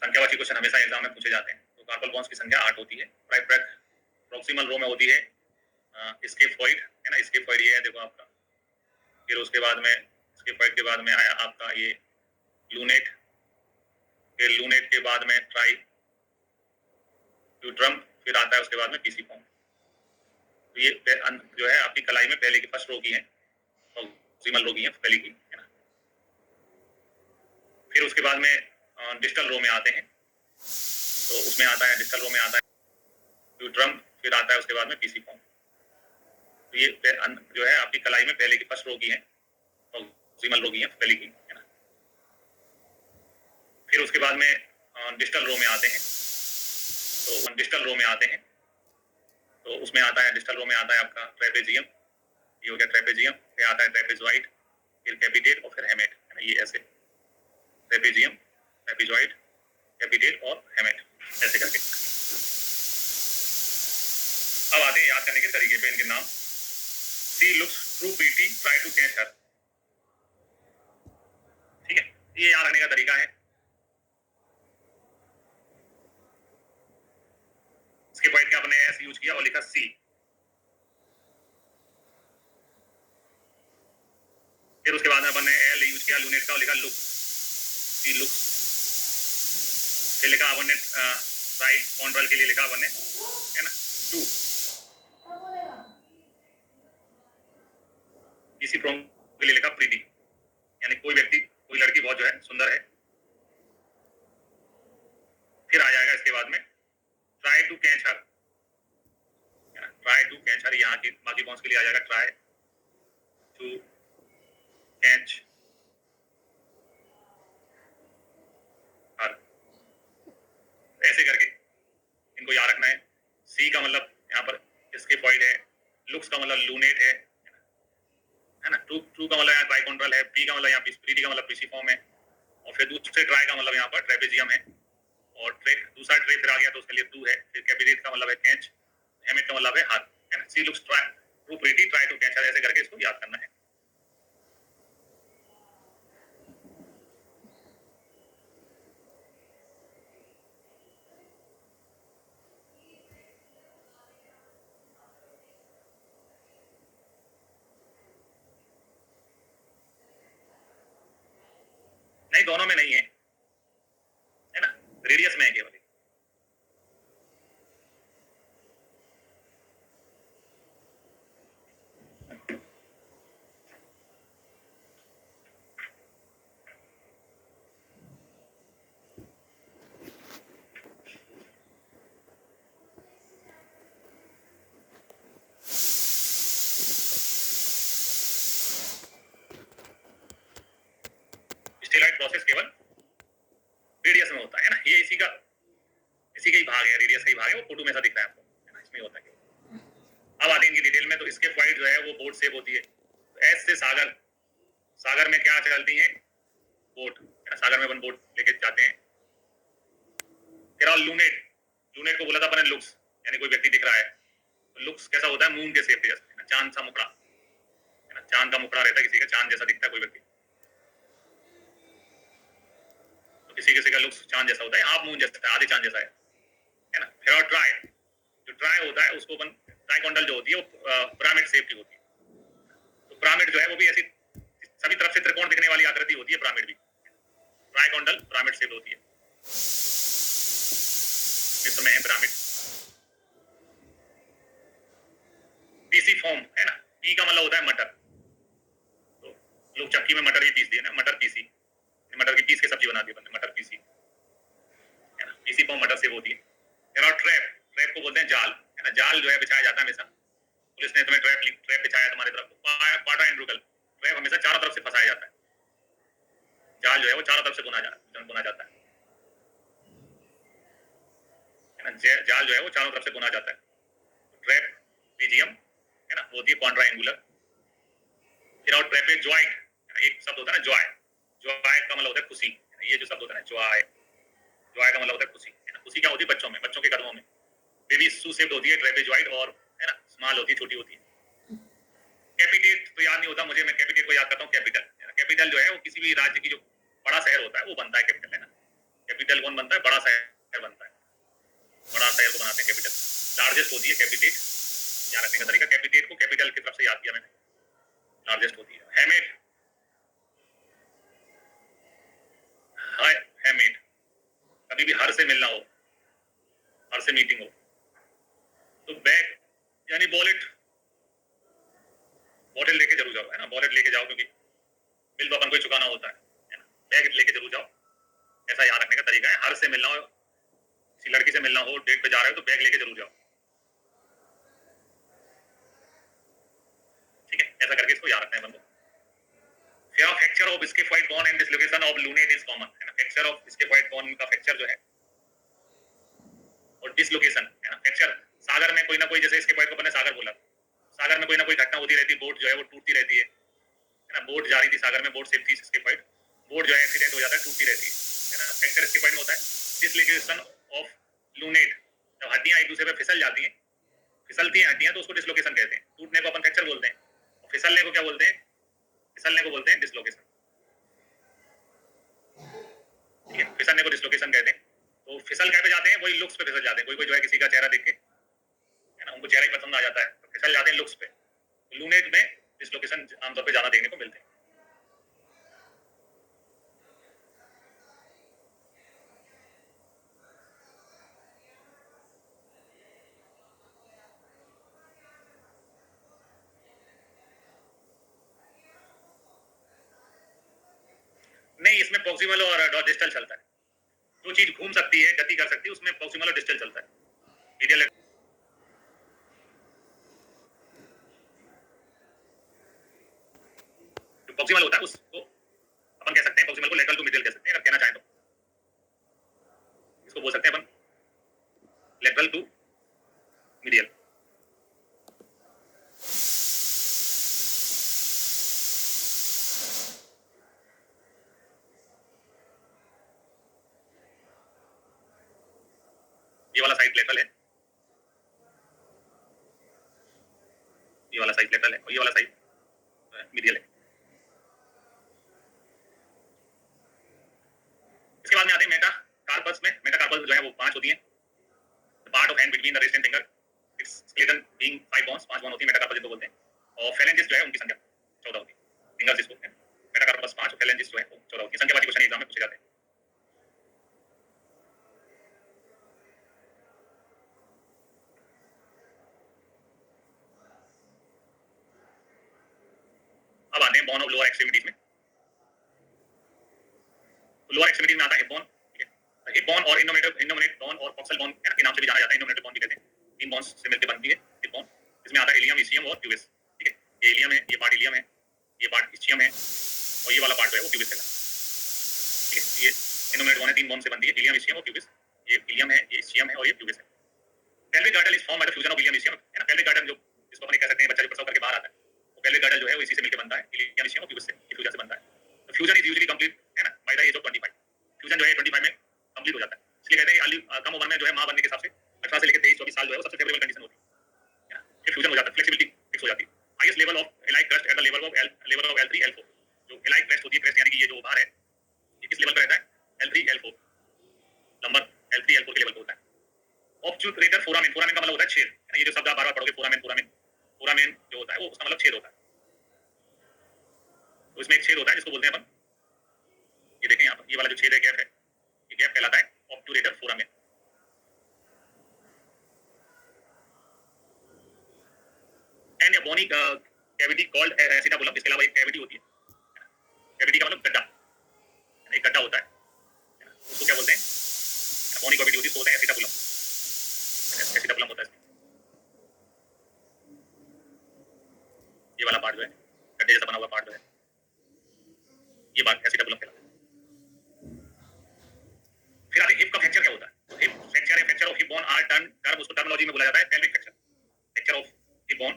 A: संख्यावाची क्वेश्चन हमेशा एग्जाम में पूछे जाते हैं। तो कार्बन बॉन्ड्स की संख्या 8 होती है। प्रॉक्सिमल रो में होती है स्केफॉइड, है ना। स्केफॉइड ये है देखो आपका। फिर उसके बाद में स्केफॉइड के बाद में आया आपका ये लूनेट। फिर लूनेट के बाद में ट्राई ड्यूट्रम, फिर आता है उसके बाद में पीसी फॉर्म। तो ये जो है आपकी कलाई में पहले की फर्स्ट रो की है, प्रॉक्सिमल रो की है पहले की, है ना। फिर उसके बाद में डिस्टल रो में आते हैं, तो उसमें आता है डिस्टल रो में आता है ड्यूट्रम, फिर आता है उसके बाद में पीसी फॉर्म। तो ये जो है आपकी कलाई में पहले की फर्स्ट रो की है, प्रॉक्सिमल रो की है पहले की, है ना। फिर उसके बाद में डिस्टल रो में आते हैं, तो डिस्टल रो में आते हैं, तो उसमें आता है डिस्टल रो में आता है आपका ट्रेपेजियम। ये हो गया ट्रेपेजियम। फिर आता है ट्रेपेजॉइड, फिर कैपिटेट और फिर हेमेट, है ना। ये ऐसे ट्रेपेजियम, ट्रेपेजॉइड, कैपिटेट और हेमेट ऐसे करके। अब आते हैं याद करने के तरीके पे इनके नाम। She looks true pretty, try to catch her. ठीक है, ये याद रखने का तरीका है। इसके पॉइंट का आपने एस यूज किया और लिखा सी। फिर उसके बाद में अपन ने एल यूज किया लूनेट का और लिखा लुक, सी लुक्स। फिर लिखा अपन ने राइट कॉन्ट्रल के लिए लिखा अपन ने, है ना, टू। किसी प्रोम के लिए लिखा प्रीटी, यानी कोई व्यक्ति, कोई लड़की बहुत जो है सुंदर है। फिर आ जाएगा इसके बाद में try to catch her, try to catch her. यहाँ की बाकी बॉन्ड्स के लिए आ जाएगा ट्राई टू कैच हर। ऐसे करके इनको याद रखना है। सी का मतलब यहाँ पर स्केफॉइड है, लुक्स का मतलब लूनेट है ना। टू का मतलब यहाँ ट्राइकोंड्रल है, पी का मतलब यहाँ प्रीटी का मतलब पीसीफॉर्म है, और फिर दूसरे ट्राई का मतलब यहाँ पर ट्रेपेजियम है, और दूसरा ट्रे फिर आ गया तो उसके लिए टू है। फिर कैपिटेट का मतलब है कैच, हेमेट का मतलब है हाथ, है ना। She looks true pretty, try to catch her, ऐसे करके इसको याद करना है। नहीं, दोनों में नहीं है ना, रेडियस में है केवल। स्टेलॉइड प्रोसेस केवल रेडियस में होता है ना, ये इसी का ही भाग है, रेडियस का ही भाग है, वो फोटो में ऐसा दिख रहा है आपको, है ना, इसमें होता है। अब आते हैं इनकी डिटेल में। तो स्केफॉइड जो है वो बोट शेप होती है। एस से सागर, सागर में क्या चलती है, बोट, सागर में अपन बोट लेके जाते हैं। फिर और लूनेट, लूनेट को बोला था अपन लुक्स, यानी कोई व्यक्ति दिख रहा है, तो लुक्स कैसा होता है, मून के शेप जैसा, चांद सा मुखड़ा, है ना, चांद का मुखड़ा रहता है किसी का, चांद जैसा दिखता है कोई व्यक्ति, तो किसी का लुक्स चांद जैसा होता है, हाफ मून जैसा है, आधे चांद जैसा है ना। फिर और ट्राई, जो ट्राई होता है उसको अपन ट्राइकोंडल जो होती है वो पिरामिड शेप की होती है। तो पिरामिड जो है वो भी ऐसी सभी तरफ से त्रिकोण दिखने वाली आकृति होती है, पिरामिड भी ट्राइकोंडल पिरामिड शेप होती है, मिस्र में है पिरामिड। पीसी फॉर्म है ना, पी का मतलब होता है मटर, तो लोग चक्की में मटर ही पीस दिए ना, मटर पीसी, मटर की पीस के सब्जी बना दी बंदे, मटर पीसी, है ना, पीसी फॉर्म मटर से होती है। फिर और ट्रैप, ट्रैप को बोलते हैं जाल, है ना, जाल जो है बिछाया जाता है हमेशा, पुलिस ने तुम्हें ट्रैप बिछाया तुम्हारी तरफ, क्वाड्रा एंड्रुकल, ट्रैप हमेशा चारों तरफ से फंसाया जाता है, जाल जो है वो चारों तरफ से बुना जाता है ना, जाल जो है वो चारों तरफ से बुना जाता है। ट्रैप पीजियम, है ना, वो होती है क्वाड्रा एंगुलर। फिर और ट्रैप जॉइंट, एक शब्द होता है ना जॉय, जॉय का मतलब होता है खुशी, ये जो शब्द होता है ना जॉय, जॉय का मतलब होता है खुशी, है ना, खुशी क्या होती है बच्चों में, बच्चों के कदमों में, बेबी सू शेप्ड होती है ट्रेपेजॉइड, और है ना स्मॉल होती है, छोटी होती है। कैपिटेट तो याद नहीं होता मुझे, मैं कैपिटेट को याद करता हूँ, कैपिटल, कैपिटल जो है वो किसी भी राज्य की जो बड़ा शहर होता है वो बनता है कैपिटल, है ना, कैपिटल कौन बनता है, बड़ा शहर बनता है, बड़ा शहर को बनाते हैं कैपिटल, लार्जेस्ट होती है कैपिटेट, याद रखने का तरीका, कैपिटेट को कैपिटल की तरफ से याद किया मैंने, लार्जेस्ट होती है। हेमेट, हाय हेमेट, कभी भी हर से मिलना हो, हर से मीटिंग हो, तो बैग यानी वॉलेट, वॉलेट लेके जरूर जाओ, है ना, वॉलेट लेके जाओ, क्योंकि बिल तो अपन को चुकाना होता है ना, बैग लेके जरूर जाओ, ऐसा याद रखने का तरीका है। हर से मिलना हो, किसी लड़की से मिलना हो, डेट पे जा रहे हो तो बैग लेके जरूर जाओ, ठीक है, ऐसा करके इसको याद रखना है बंदो। फिर of fracture of scaphoid bone and dislocation of lunate is common, है ना, फ्रैक्चर ऑफ स्केफॉइड बोन का फ्रैक्चर जो है और डिसलोकेशन, है ना, फ्रैक्चर सागर में कोई ना कोई, जैसे स्केफॉइड को अपने सागर बोला, सागर में कोई ना कोई घटना होती रहती है, बोट जो है वो टूटती रहती है ना, बोट जा रही थी सागर में, बोट सेफ थी स्केफॉइड, बोट जो है एक्सीडेंट हो जाता है, टूटती रहती है ना, फ्रैक्चर स्केफॉइड में होता है। डिसलोकेशन ऑफ लूनेट, जब हड्डियां एक दूसरे पे फिसल जाती हैं, फिसलती हैं हड्डियां, तो उसको डिसलोकेशन कहते हैं। टूटने को अपन फ्रैक्चर बोलते हैं, और फिसलने को क्या बोलते हैं, फिसलने को बोलते हैं डिसलोकेशन, ठीक है, फिसलने को डिसलोकेशन कहते हैं। तो फिसल कहाँ पे जाते हैं, वही लुक्स पे फिसल जाते हैं, कोई कोई जो है किसी का चेहरा देख के, है ना, उनको चेहरा ही पसंद आ जाता है तो फिसल जाते हैं लुक्स पे, लूनेट में डिसलोकेशन आमतौर पे ज्यादा देखने को मिलते हैं। नहीं, इसमें प्रॉक्सिमल और डिस्टल चलता है, जो चीज घूम सकती है, गति कर सकती है, उसमें प्रॉक्सिमल और डिस्टल चलता है। मीडियल, जो प्रॉक्सिमल होता है उसको अपन कह सकते हैं, प्रॉक्सिमल को लेटरल टू मीडियल कह सकते हैं, अगर कहना चाहें तो इसको बोल सकते हैं अपन लेटरल टू मीडियल। ये वाला साइड लेटरल है, ये वाला साइड लेटरल है, और ये वाला साइड मीडियल है। इसके बाद में आते हैं मेटा कार्पस में। मेटा कार्पस जो है वो 5 होती है, part of hand between the wrist and finger, it's skeleton being 5 bones, 5 bone होती है मेटा कार्पस जिसको बोलते हैं, और फेलेंजेस जो है उनकी संख्या 14 होती है, फिंगर्स इसको मेटा कार्पस 5, फेलेंजेस जो है वो 14 होती है। संख्यावाची क्वेश्चन एग्जाम में पूछे लोअर एक्सट्रीमिटीज में, लोअर एक्सट्रीमिटीज में आता है हिप बोन, ठीक है। हिप बोन और इनोमिनेट बोन और कॉक्सल बोन के नाम से भी जाना जाता है, इनोमिनेट बोन भी कहते हैं। तीन बोन्स से मिलकर बनती है हिप बोन। इसमें आता है इलियम, इस्चियम और प्यूबिस, ठीक है। ये इलियम है, ये पार्ट इलियम है, ये पार्ट इस्चियम है और ये वाला पार्ट जो है वो प्यूबिस है, ठीक है। ये इनोमिनेट बोन है, तीन बोन से बनती है, इलियम, इस्चियम और प्यूबिस। ये इलियम है, ये इस्चियम है और ये प्यूबिस है। Pelvic girdle is form by the fusion of ilium ischium, है ना। पेल्विक गर्डल जो जिसको अपन कह सकते हैं बच्चा जो प्रसव करके बाहर आता है, वो पेल्विक गर्डल जो है वो इसी से मिलकर बनता है, इलियम, इस्चियम और प्यूबिस से, फ्यूजन से बनता है। तो फ्यूजन इज यूजुअली कंप्लीट, है ना, by the age of 25। Fusion जो है 25 में कंप्लीट हो जाता है। इसलिए कहते हैं कि कम उम्र में जो है मां बनने के हिसाब से 18 से लेकर 23-24 साल जो है वो सबसे फेवरेबल कंडीशन होती है, ये फ्यूजन हो जाता है, फ्लेक्सिबिलिटी फिक्स हो जाती है। Highest level of iliac crust at the level of L3 L4, जो एलाइक क्रस्ट होती है, क्रस्ट यानी कि ये जो बाहर है, ये किस लेवल पे रहता है, L3 L4, number L3 L4 के लेवल पे होता है। ऑब्ट्यूरेटर फोरामेन, फोरामेन का मतलब होता है छेद, ये जो शब्द आप बार-बार पढ़ोगे, फोरामेन फोरामेन, फोरामेन जो होता है वो उसका मतलब छेद होता है। तो इसमें एक छेद होता है जिसको बोलते हैं अपन, ये देखें यहाँ पर, ये वाला जो छेद है, गैप है, ये गैप कहलाता है obturator foramen. And a bony cavity called acetabulum, इसके अलावा एक कैविटी होती है, कैविटी का मतलब गड्ढा, एक गड्ढा होता है, उसको क्या बोलते हैं, बोनी कैविटी होती है, उसको बोलते हैं एसिटाबुलम, एसिटाबुलम होता है इसमें। ये वाला पार्ट जो है गड्ढे जैसा बना हुआ पार्ट जो है, ये पार्ट एसिटाबुलम कहलाता है। फिर आगे हिप का फ्रैक्चर क्या होता है, तो हिप फ्रैक्चर है, fracture of hip bone or term, उसको टर्मिनोलॉजी में बोला जाता है pelvic fracture, fracture of hip bone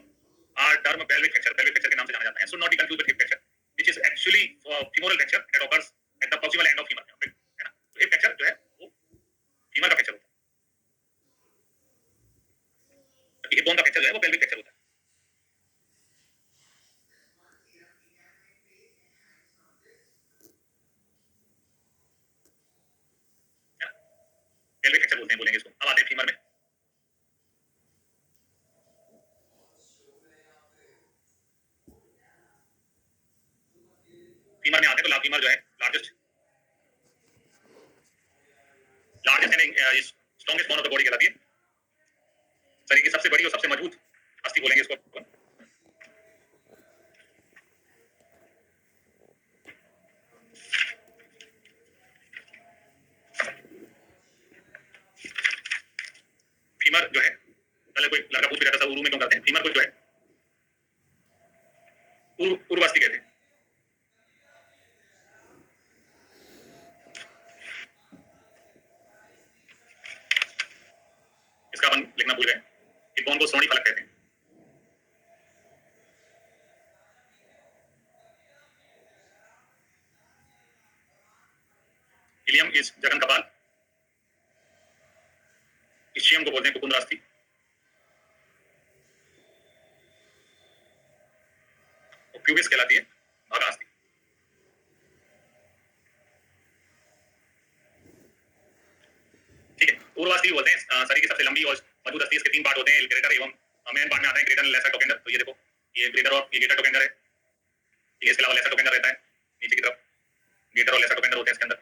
A: or term pelvic fracture, pelvic fracture के नाम से जाना जाता है। So not be confused with hip fracture which is actually femoral fracture that occurs at the proximal end of femur, है ना। तो हिप फ्रैक्चर जो है वो फीमर का फ्रैक्चर होता है, जबकि हिप बोन का फ्रैक्चर जो है वो पेल्विक फ्रैक्चर होता है। पेल्विक फ्रैक्चर बोलते हैं, बोलेंगे इसको। अब आते हैं फीमर में। फीमर में आते हैं तो फीमर जो है largest and strongest bone of the body कहलाती है, शरीर की सबसे बड़ी और सबसे मजबूत अस्थि बोलेंगे इसको। फीमर जो है, पहले कोई लड़का पूछ रहा था उर्दू में क्यों करते हैं, फीमर को जो है उर्वास्थि कहते हैं। इसका अपन लिखना भूल गए, हिप बोन को श्रोणी फलक कहते हैं। इलियम इज जगन कपाल, इस्चियम को बोलते हैं कुकुंद्रास्थि, और प्यूबिस कहलाती है भागास्थि। ठीक है, उर्वास्थि बोलते हैं शरीर की सबसे लंबी और मजबूत अस्थि। इसके तीन पार्ट होते हैं, ग्रेटर एवं मेन पार्ट में आता है ग्रेटर लेसर टोकेंडर। तो ये देखो, ये ग्रेटर और ये ग्रेटर टोकेंडर है, ठीक है। इसके अलावा लेसर टोकेंडर रहता है नीचे की तरफ, ग्रेटर और लेसर टोकेंडर होते हैं इसके अंदर।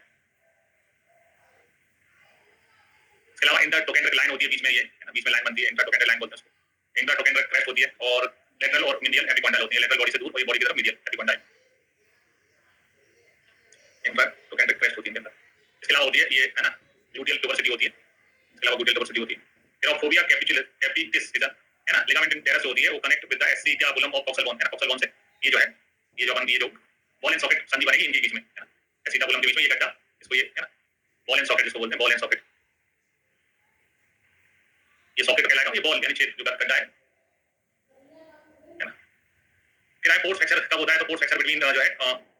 A: इसके अलावा इंटर टोकेंडर लाइन होती है बीच में, ये बीच में लाइन बनती है, इंटर टोकेंडर लाइन बोलते हैं उसको। इंटर टोकेंडर क्रेस्ट होती है और लेटरल और मीडियल एपिकॉन्डाइल होती है, लेटरल बॉडी से दूर और ये बॉडी की तरफ मीडियल एपिकॉन्डाइल, इंटर टोकेंडर क्रेस्ट होती है अंदर। इसके अलावा होती है ये, है ना, ग्लूटियल ट्यूबरसिटी होती है, इसके अलावा ग्लूटियल ट्यूबरसिटी होती है। टेरोफोबिया कैपिटिस है ना, लिगामेंट इंटेरस होती है, वो connect with the acetabulum of coxal bone, है ना। कॉक्सल बोन से ये जो है, ये जो अपन ये जो बॉल एंड सॉकेट संधि बनेगी इनके बीच में, है ना, एसिटाबुलम के बीच में ये गड्ढा, इसको ये, है ना, बॉल एंड सॉकेट इसको बोलते हैं, बॉल एंड सॉकेट। ये सॉकेट कहलाएगा, ये बॉल यानी छेद जो गड्ढा है ना। फिर आए पोस्ट फ्रैक्चर कब होता है, तो पोस्ट फ्रैक्चर बिटवीन जो है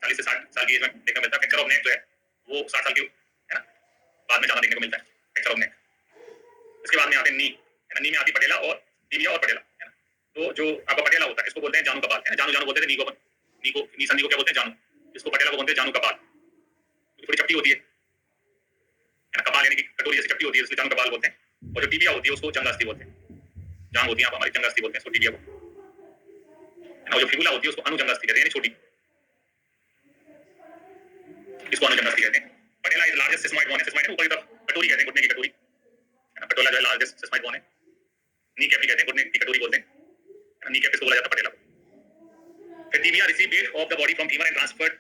A: 40 से 60 साल की एज में देखने को मिलता है। फ्रैक्चर ऑफ नेक जो है वो 60 साल की, है ना, बाद में ज्यादा देखने को मिलता है फ्रैक्चर ऑफ नेक। इसके बाद में आते हैं नी, है ना, नी में आती पटेला और टिबिया और पटेला, है ना। तो जो आपका पटेला होता है इसको बोलते हैं जानु कपाल, है ना, जानु जानु बोलते थे नी को, नी को, नी संधि को क्या बोलते हैं, जानु। इसको पटेला को बोलते हैं जानु कपाल, थोड़ी चपटी होती है ना, कपाल यानी कि कटोरी जैसी चपटी होती है, इसलिए जानु कपाल बोलते हैं। और जो टिबिया होती है उसको जंगास्थि बोलते हैं, जांग होती है आप हमारी जंगास्थि बोलते हैं इसको, टिबिया को, और जो फिबुला होती है उसको अनुजंगास्थि कहते हैं, यानी छोटी, इसको अनुजंगास्थि कहते हैं। पटेला इज लार्जेस्ट सिस्मॉइड बोन है, सिस्मॉइड ऊपर की तरफ कटोरी कहते हैं, घुटने की कटोरी, है ना। पटेला जो है लार्जेस्ट सिस्मॉइड बोन है। नी कैप भी कहते हैं, घुटने की कटोरी बोलते हैं, नी कैप इसको बोला जाता है पटेला को। The tibia receive weight of the body from femur and transmit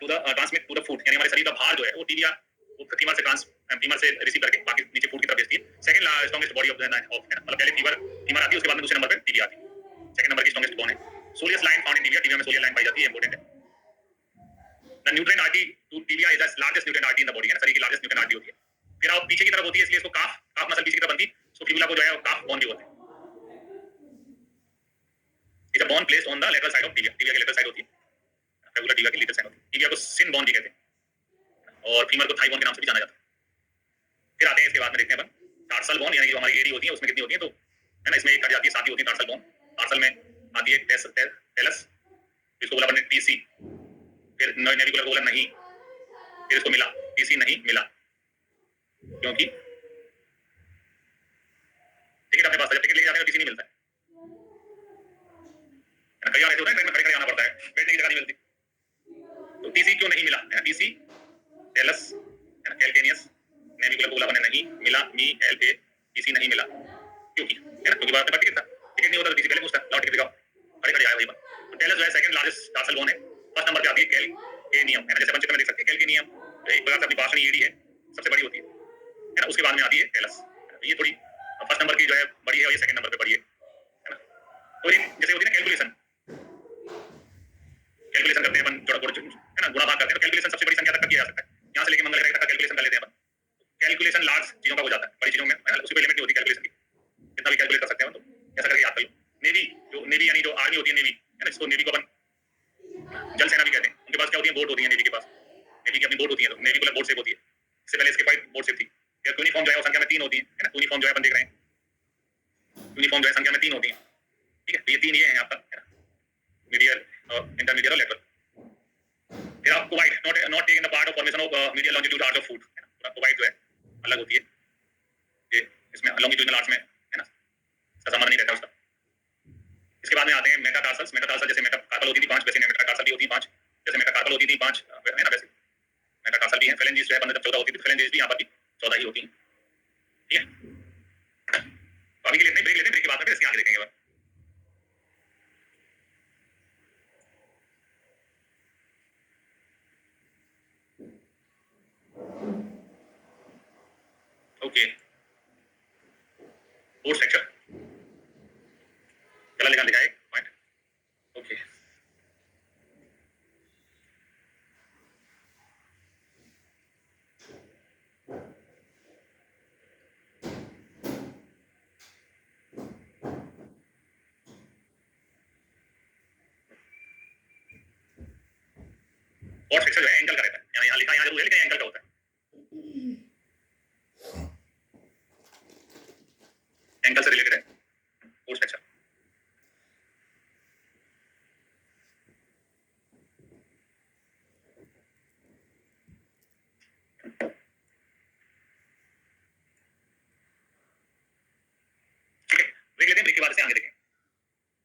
A: to the foot. यानी हमारे शरीर का भार जो है वो टीबिया वो फीमर से रिसीव करके बाकी नीचे फूट की तरफ भेजती है. सेकंड स्ट्रॉन्गेस्ट बॉडी ऑफ है मतलब पहले फीमर आती है, उसके बाद में दूसरे नंबर पे टीबिया आती है. सेकंड नंबर की स्ट्रॉन्गेस्ट बोन है. Soleus line found in tibia. Tibia में सोलियस लाइन पाई जाती है, इंपॉर्टेंट है. The nutrient artery to tibia is the largest nutrient artery in the body. है शरीर की लार्जेस्ट न्यूट्रिएंट आर्टरी होती है. फिर आप पीछे की तरफ होती है, इसलिए इसको काफ मसल पीछे की तरफ बनती है, सो फिबुला को जो है काफ बोन भी बोलते हैं. It's a bone placed on the lateral side of tibia. Tibia की लेटरल साइड होती है, रेगुलर टीबिया की लेटरल साइड होती है. टीबिया को सिन बोन भी कहते हैं और फीमर को थाई बोन के नाम से भी जाना जाता है. फिर आते हैं इसके बाद में देखते हैं अपन टार्सल बोन, यानी जो हमारी एडी होती है उसमें कितनी होती है, तो है ना, इसमें एक कट जाती है, 7 ही होती है टार्सल बोन. टार्सल में आती है टेलस, इसको बोला अपन ने टीसी. फिर नेविकुलर को बोला नहीं, फिर इसको मिला टीसी नहीं मिला, क्योंकि टिकट अपने पास है, जब टिकट लेके जाते हैं तो टीसी नहीं मिलता है. कई बार ऐसे होता है ट्रेन में खड़े आना पड़ता है, बैठने की जगह नहीं मिलती, तो टीसी क्यों नहीं मिला. टीसी टेलस कैल्केनियस नेविकुलर को बोला अपन ने नहीं मिला, मी एल ए टीसी नहीं मिला, क्योंकि है ना, क्योंकि बात में टिकट था, टिकट नहीं होता तो टीसी पहले पूछता लाओ टिकट दिखाओ, खड़े खड़े आया वही बात. तो टेलस जो है सेकंड लार्जेस्ट टार्सल बोन है. फर्स्ट नंबर पे आती है कैल्केनियम, है ना, जैसे अपन चित्र में देख सकते हैं कैल्केनियम एक प्रकार से अपनी भाषणी एडी है, सबसे बड़ी होती है ना. उसके बाद में आती है टेलस, ये थोड़ी फर्स्ट नंबर की जो है बड़ी है और ये सेकंड नंबर पे बड़ी है ना. तो ये जैसे होती है ना कैलकुलेशन करते हैं अपन, जोड़ा है ना, गुणा भाग करते हैं, तो कैलकुलेशन सबसे बड़ी संख्या तक किया जा सकता है. यहाँ से लेके मंगल ग्रह तक का कैलकुलेशन कर लेते हैं अपन. कैलकुलेशन लार्ज चीजों का हो जाता है, बड़ी चीजों में है ना, उसी पे लिमिट नहीं होती कैलकुलेशन की, कितना भी कैलकुलेट कर सकते हैं अपन. तो ऐसा करके याद कर लो. नेवी यानी जो आर्मी होती है, नेवी है ना, इसको नेवी को अपन जल सेना भी कहते हैं. उनके पास क्या होती है, बोट होती है नेवी के पास. नेवी की अपनी बोट होती है, तो नेवी को बोट शेप होती है. इससे पहले इसके पास बोट शेप थी. यूनिफॉर्म जो है वो संख्या में 3 होती है ना. यूनिफॉर्म जो है अपन देख रहे हैं, यूनिफॉर्म जो है संख्या में 3 होती है. ठीक है, तो ये 3 ये है आपका, है ना, मीडियल इंटरमीडिएट और लेटरल. फिर आप cuboid not taken the part of formation of medial longitudinal arch of foot. Cuboid जो है अलग होती है, ये इसमें लॉन्जिट्यूडनल आर्च में है ना, संबंध नहीं रहता उसका. इसके बाद में आते हैं मेटाटार्सल्स. मेटाटार्सल जैसे मेटाकार्पल होती थी 5, वैसे मेटाटार्सल भी होती है 5. जैसे मेटाकार्पल होती थी 5 है ना, वैसे मेटाटार्सल भी है. फेलेंजिस जो है 14 होती थी, फेलेंजिस भी यहाँ पर भी 14 ही होती है. ठीक है, तो अभी के लिए इतने ब्रेक लेते हैं, ब्रेक के बाद में फिर इसके आगे देखेंगे. ओके, फोर्थ सेक्शन चला लिखा है पॉइंट. ओके, फोर्थ सेक्शन जो है एंकल का रहता है. यहाँ लिखा यहाँ जरूर है, लेकिन एंकल का होता है.